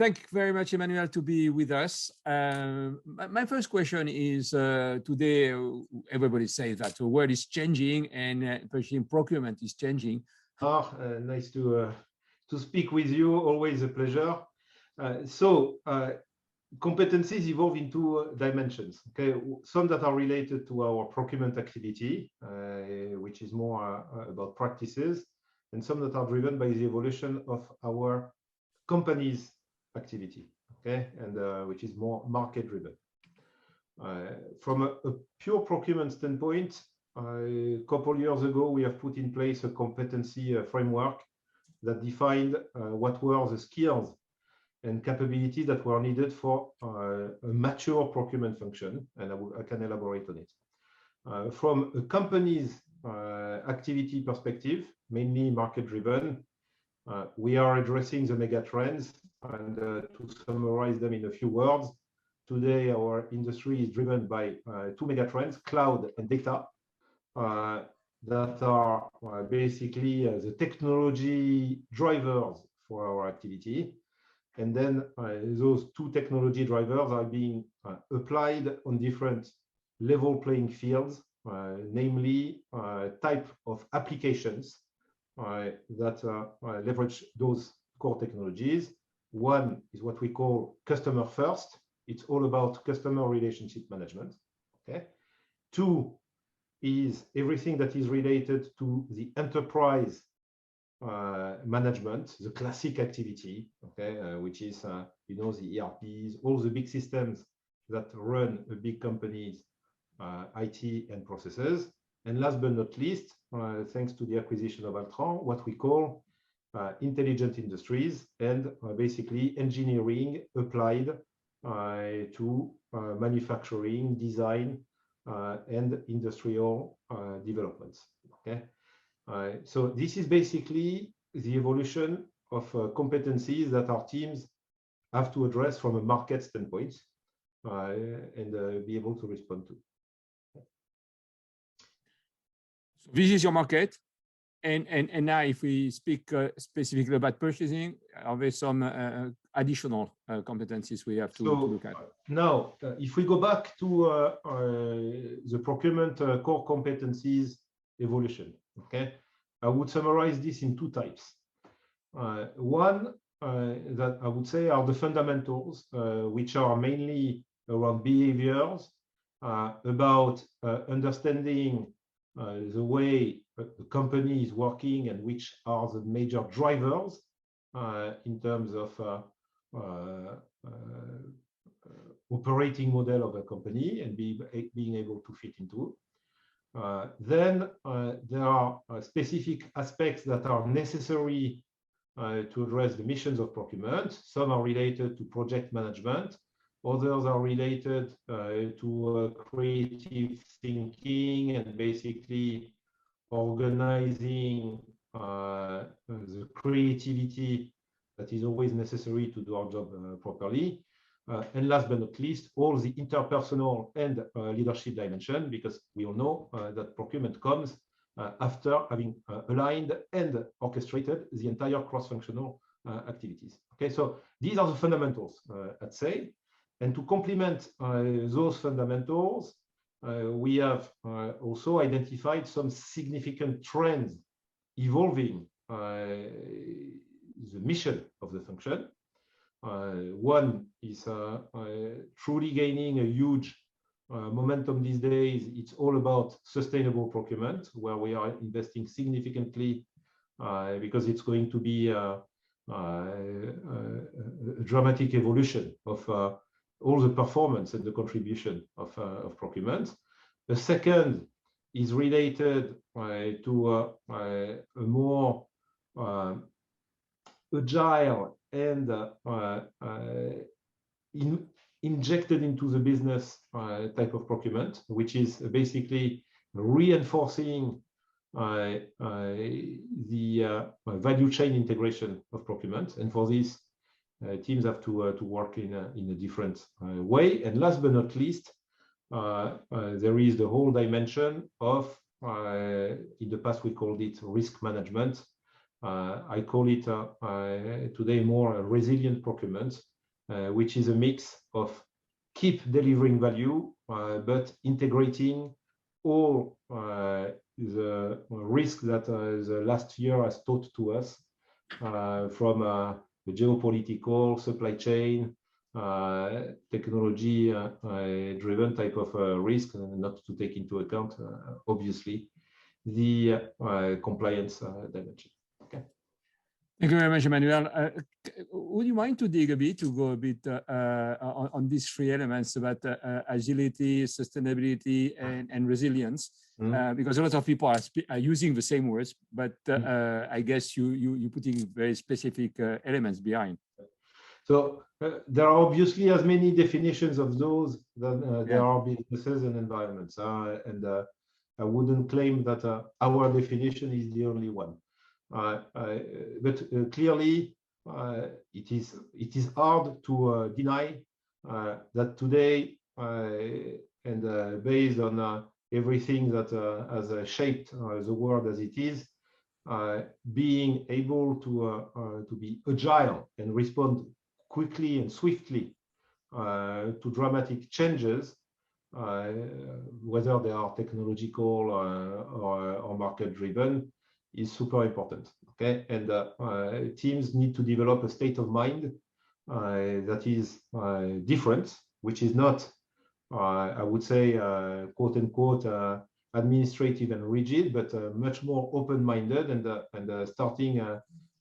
thank you very much, Emmanuel, to be with us. My first question is, today, everybody says that the world is changing and purchasing procurement is changing. Nice to speak with you, always a pleasure. Competencies evolve in two dimensions. Okay, some that are related to our procurement activity, which is more about practices, and some that are driven by the evolution of our company's activity. Okay, and which is more market driven. From a pure procurement standpoint, a couple years ago, we have put in place a competency framework that defined what were the skills and capabilities that were needed for a mature procurement function, and I can elaborate on it. From a company's activity perspective, mainly market-driven, we are addressing the mega trends, and to summarize them in a few words, today our industry is driven by two mega trends, cloud and data, that are basically the technology drivers for our activity. And then those two technology drivers are being applied on different level playing fields, namely type of applications that leverage those core technologies. One is what we call customer first. It's all about customer relationship management. Okay. Two is everything that is related to the enterprise management, the classic activity, okay, which is the ERPs, all the big systems that run a big company's IT and processes. And last but not least, thanks to the acquisition of Altran, what we call intelligent industries, and basically engineering applied to manufacturing, design, and industrial developments. Okay. So this is basically the evolution of competencies that our teams have to address from a market standpoint and be able to respond to. So this is your market. And now if we speak specifically about purchasing, are there some additional competencies we have to look at? Now, if we go back to the procurement core competencies evolution, okay, I would summarize this in two types. One that I would say are the fundamentals, which are mainly around behaviors, about understanding the way the company is working and which are the major drivers in terms of operating model of a company and being able to fit into. Then there are specific aspects that are necessary to address the missions of procurement. Some are related to project management. Others are related to creative thinking and basically organizing the creativity that is always necessary to do our job properly. And last but not least, all the interpersonal and leadership dimension, because we all know that procurement comes after having aligned and orchestrated the entire cross-functional activities. Okay, so these are the fundamentals at say. And to complement those fundamentals, we have also identified some significant trends evolving the mission of the function. One is truly gaining a huge momentum these days. It's all about sustainable procurement, where we are investing significantly because it's going to be a dramatic evolution of all the performance and the contribution of procurement. The second is related to a more agile and injected into the business type of procurement, which is basically reinforcing the value chain integration of procurement. And for this, teams have to work in a different way. And last but not least, there is the whole dimension of, in the past we called it risk management. I call it today more a resilient procurement, which is a mix of keep delivering value, but integrating all the risk that the last year has taught to us from the geopolitical, supply chain, technology driven type of risk, not to take into account, obviously, the compliance dimension. Okay. Thank you very much, Emmanuel. Would you mind to dig a bit, to go a bit on these three elements about agility, sustainability, and resilience? Because a lot of people are using the same words, but I guess you're putting very specific elements behind. So there are obviously as many definitions of those than there are businesses and environments. And I wouldn't claim that our definition is the only one. But clearly, it is hard to deny that today, and based on everything that has shaped the world as it is, being able to be agile and respond quickly and swiftly to dramatic changes, whether they are technological or market-driven, is super important. Okay, and teams need to develop a state of mind that is different, which is not, I would say, quote unquote, administrative and rigid, but much more open-minded and starting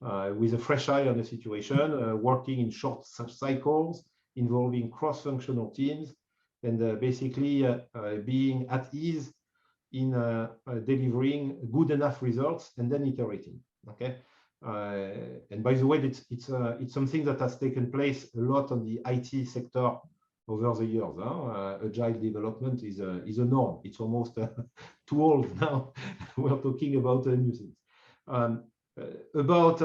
with a fresh eye on the situation, working in short cycles, involving cross-functional teams, and basically being at ease in delivering good enough results and then iterating. Okay, and by the way, it's something that has taken place a lot on the IT sector over the years. Agile development is a norm. It's almost too old now. We're talking about new things. About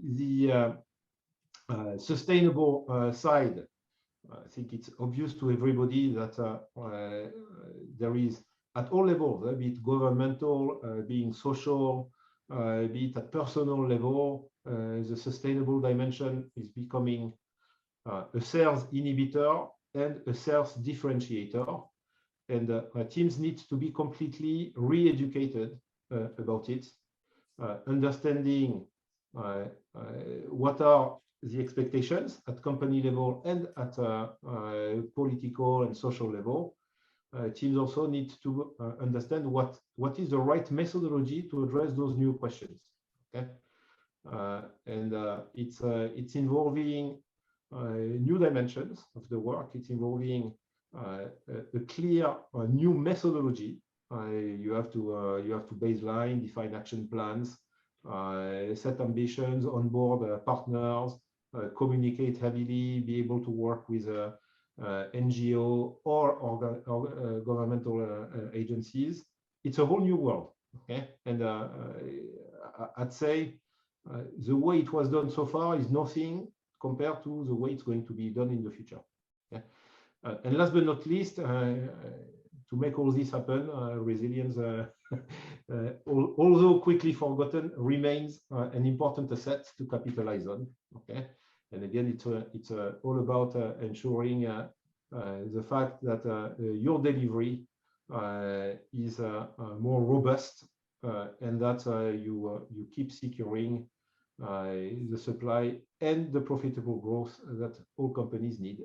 the sustainable side, I think it's obvious to everybody that there is, at all levels, be it governmental, being social, be it at personal level, the sustainable dimension is becoming a sales inhibitor and a sales differentiator. And teams need to be completely re-educated about it, understanding what are the expectations at company level and at political and social level. Teams also need to understand what is the right methodology to address those new questions. Okay, and it's involving new dimensions of the work. It's involving a clear new methodology. You have to baseline, define action plans, set ambitions, onboard partners, communicate heavily, be able to work with NGO or governmental agencies. It's a whole new world. Okay, and I'd say the way it was done so far is nothing compared to the way it's going to be done in the future. Okay? And last but not least, to make all this happen, resilience, although quickly forgotten, remains an important asset to capitalize on. Okay, and again, it's all about ensuring the fact that your delivery is more robust and that you keep securing the supply and the profitable growth that all companies need.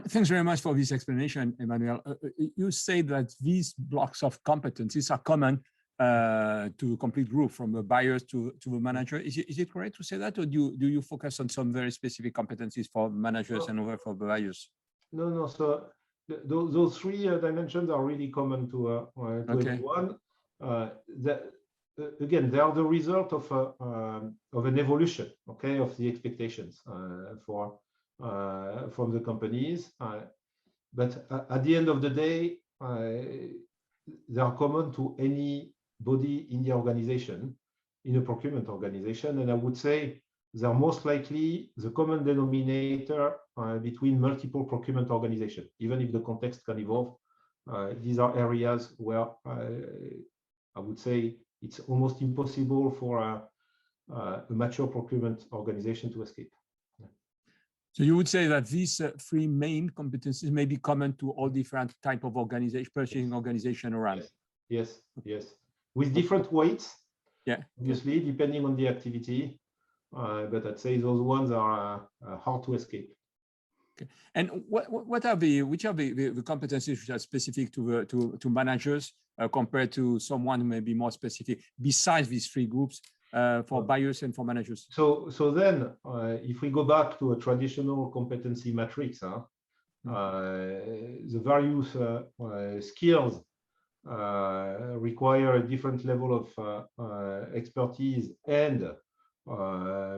Thanks very much for this explanation, Emmanuel. You say that these blocks of competencies are common to a complete group, from the buyers to the manager. Is it correct to say that, or do you focus on some very specific competencies for managers and over for buyers? No. So those three dimensions are really common to everyone. Again, they are the result of an evolution, okay, of the expectations from the companies. But at the end of the day, they are common to anybody in the organization, in a procurement organization. And I would say they're most likely the common denominator between multiple procurement organizations, even if the context can evolve. These are areas where I would say it's almost impossible for a mature procurement organization to escape. So you would say that these three main competencies may be common to all different type of organization, purchasing organization around. Yes, with different weights. Yeah, obviously, depending on the activity. But I'd say those ones are hard to escape. Okay. And which are the competencies which are specific to managers compared to someone who may be more specific besides these three groups for buyers and for managers? So then, if we go back to a traditional competency matrix, the various skills require a different level of expertise and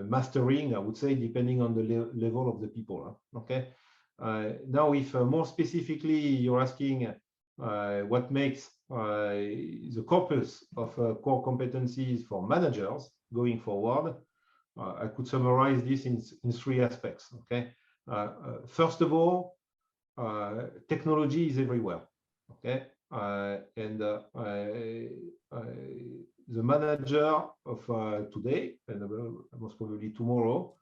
mastering, I would say, depending on the level of the people. Okay. Now, if more specifically you're asking what makes the corpus of core competencies for managers going forward, I could summarize this in three aspects. Okay. First of all, technology is everywhere. Okay. And the manager of today and most probably tomorrow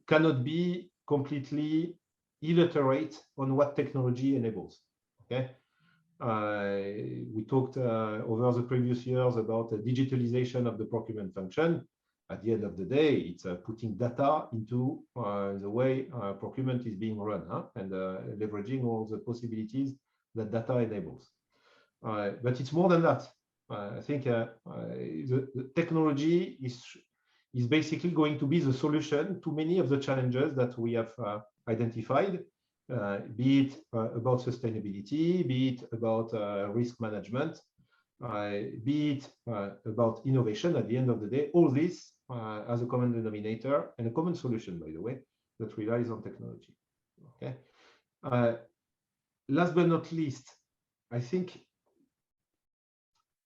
cannot be completely illiterate on what technology enables. Okay, we talked over the previous years about the digitalization of the procurement function. At the end of the day, it's putting data into the way procurement is being run, and leveraging all the possibilities that data enables. But it's more than that. I think the technology is basically going to be the solution to many of the challenges that we have identified, be it about sustainability, be it about risk management, be it about innovation. At the end of the day, all this has a common denominator and a common solution, by the way, that relies on technology. Okay. Last but not least, I think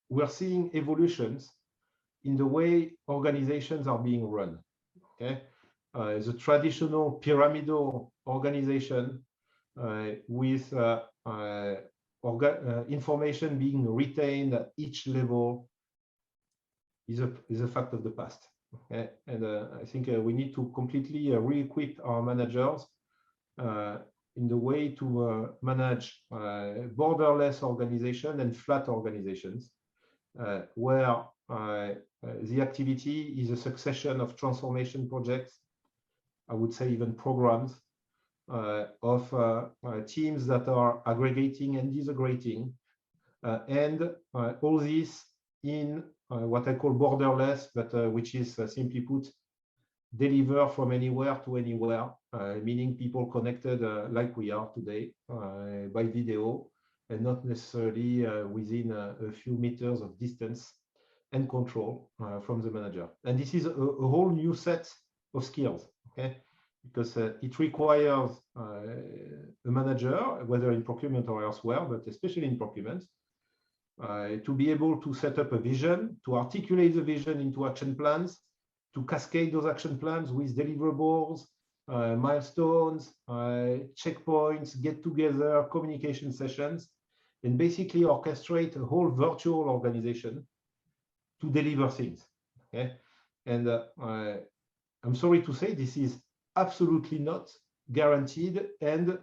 we're seeing evolutions in the way organizations are being run. Okay, the traditional pyramidal organization with information being retained at each level is a fact of the past. Okay, and I think we need to completely re-equip our managers in the way to manage borderless organization and flat organizations, where the activity is a succession of transformation projects, I would say even programs, of teams that are aggregating and disaggregating, and all this in what I call borderless, but which is simply put, deliver from anywhere to anywhere, meaning people connected like we are today by video, and not necessarily within a few meters of distance and control from the manager. And this is a whole new set of skills, okay? Because it requires a manager, whether in procurement or elsewhere, but especially in procurement, to be able to set up a vision, to articulate the vision into action plans, to cascade those action plans with deliverables, milestones, checkpoints, get together, communication sessions, and basically orchestrate a whole virtual organization to deliver things. Okay, and I'm sorry to say this is absolutely not guaranteed and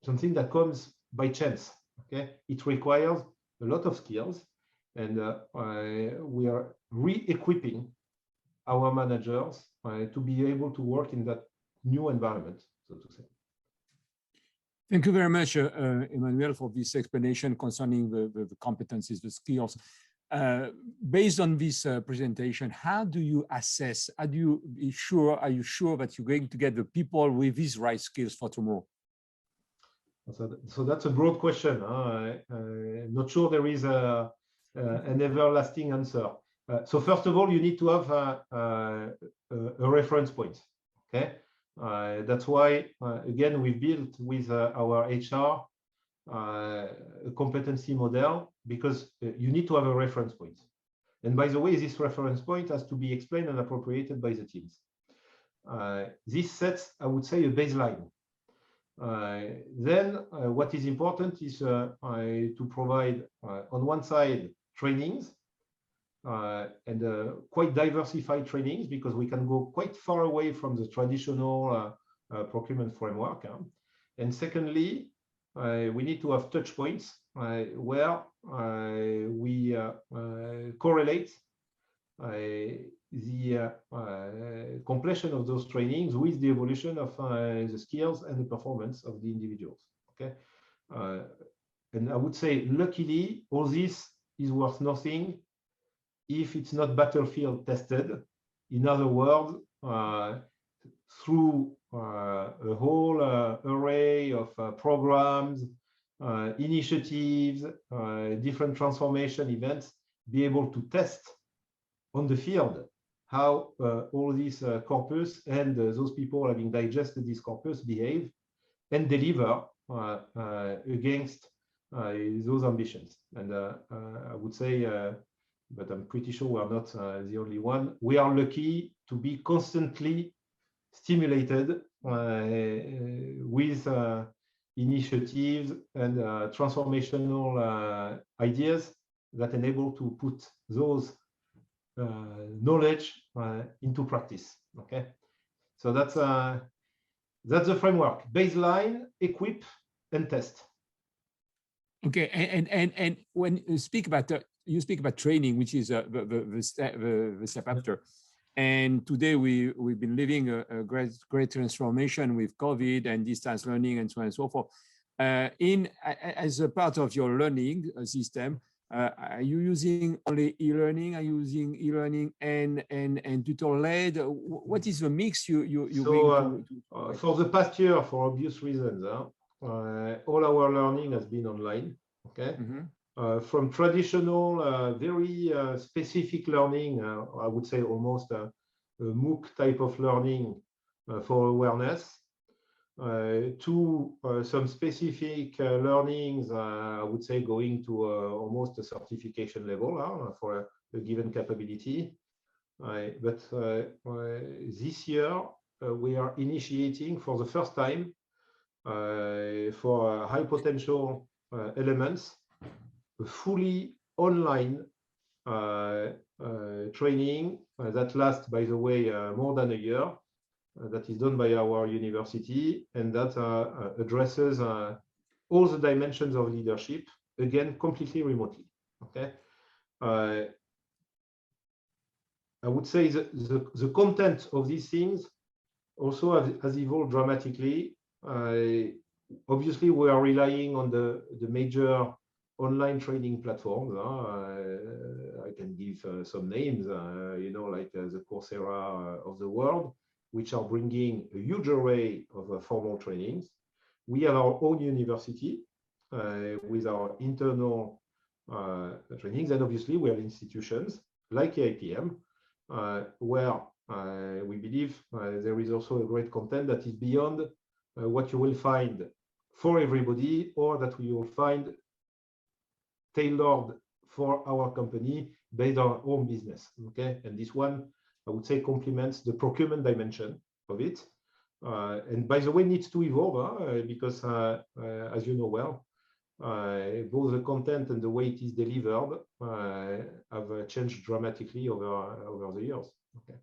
something that comes by chance. Okay, it requires a lot of skills, and we are re-equipping our managers to be able to work in that new environment, so to say. Thank you very much, Emmanuel, for this explanation concerning the competencies, the skills. Based on this presentation, how do you assess? Are you sure that you're going to get the people with these right skills for tomorrow? So that's a broad question. I'm not sure there is an everlasting answer. So first of all, you need to have a reference point. Okay, that's why again we built with our HR a competency model, because you need to have a reference point. And by the way, this reference point has to be explained and appropriated by the teams. This sets, I would say, a baseline. Then what is important is to provide on one side trainings and quite diversified trainings, because we can go quite far away from the traditional procurement framework. And secondly, we need to have touch points where we correlate the completion of those trainings with the evolution of the skills and the performance of the individuals. Okay, and I would say, luckily, all this is worth nothing if it's not battlefield tested. In other words, through a whole array of programs, initiatives, different transformation events, be able to test on the field how all this corpus and those people having digested this corpus behave and deliver against those ambitions. And I would say, but I'm pretty sure we're not the only one, we are lucky to be constantly stimulated with initiatives and transformational ideas that enable to put those knowledge into practice. Okay, so that's the framework: baseline, equip, and test. Okay, and when you speak about training, which is the step after. And today we've been living a great transformation with COVID and distance learning and so on and so forth. As a part of your learning system, are you using only e-learning? Are you using e-learning and tutor-led? What is the mix you bring to for the past year, for obvious reasons, all our learning has been online. Okay. Mm-hmm. From traditional, very specific learning, I would say almost a MOOC type of learning for awareness, to some specific learnings, I would say going to almost a certification level for a given capability. But this year, we are initiating for the first time for high potential elements, fully online training that lasts, by the way, more than a year, that is done by our university, and that addresses all the dimensions of leadership, again, completely remotely. Okay, I would say the content of these things also has evolved dramatically. Obviously, we are relying on the major online training platforms. I can give some names, like the Coursera of the world, which are bringing a huge array of formal trainings. We have our own university with our internal trainings, and obviously we have institutions like AIPM, where we believe there is also a great content that is beyond what you will find for everybody, or that we will find tailored for our company based on our own business. Okay, and this one, I would say, complements the procurement dimension of it, and by the way, needs to evolve because, as you know well, both the content and the way it is delivered have changed dramatically over the years. Okay.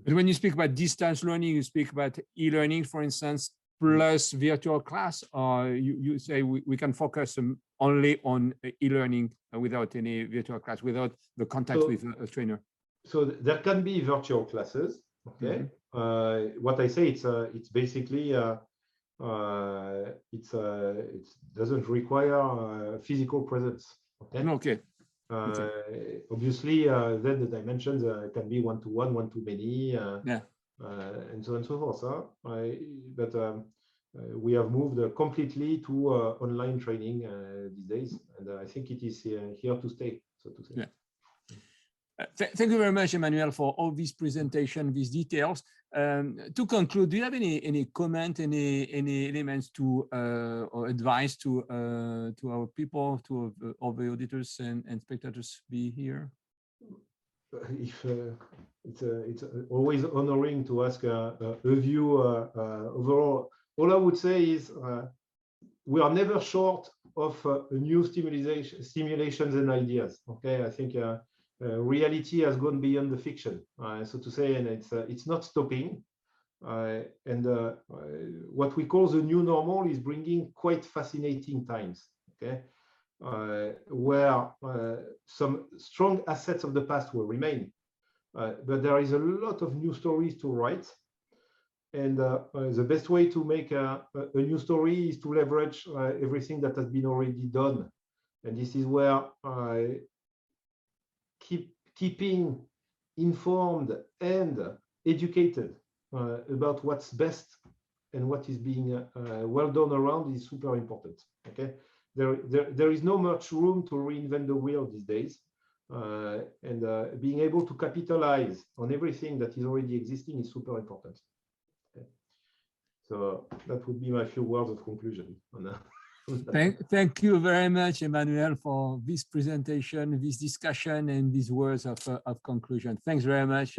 But when you speak about distance learning, you speak about e-learning, for instance, plus virtual class, or you say we can focus only on e-learning without any virtual class, without the contact with a trainer? So there can be virtual classes. Okay. Mm-hmm. What I say, it's basically it doesn't require physical presence. Okay. Okay. Obviously, then the dimensions can be one-to-one, one-to-many, and so on and so forth. But we have moved completely to online training these days, and I think it is here to stay, so to say. Yeah. Thank you very much, Emmanuel, for all these presentation, these details. To conclude, do you have any comment, any elements to or advice to our people, to all the auditors and spectators be here? It's always honoring to ask a view overall. All I would say is we are never short of new stimulations and ideas. Okay, I think reality has gone beyond the fiction, so to say, and it's not stopping. And what we call the new normal is bringing quite fascinating times. Okay, where some strong assets of the past will remain, but there is a lot of new stories to write. And the best way to make a new story is to leverage everything that has been already done. And this is where keeping informed and educated about what's best and what is being well done around is super important. Okay, there is no much room to reinvent the wheel these days, and being able to capitalize on everything that is already existing is super important. Okay. So that would be my few words of conclusion on that. Thank you very much, Emmanuel, for this presentation, this discussion, and these words of conclusion. Thanks very much.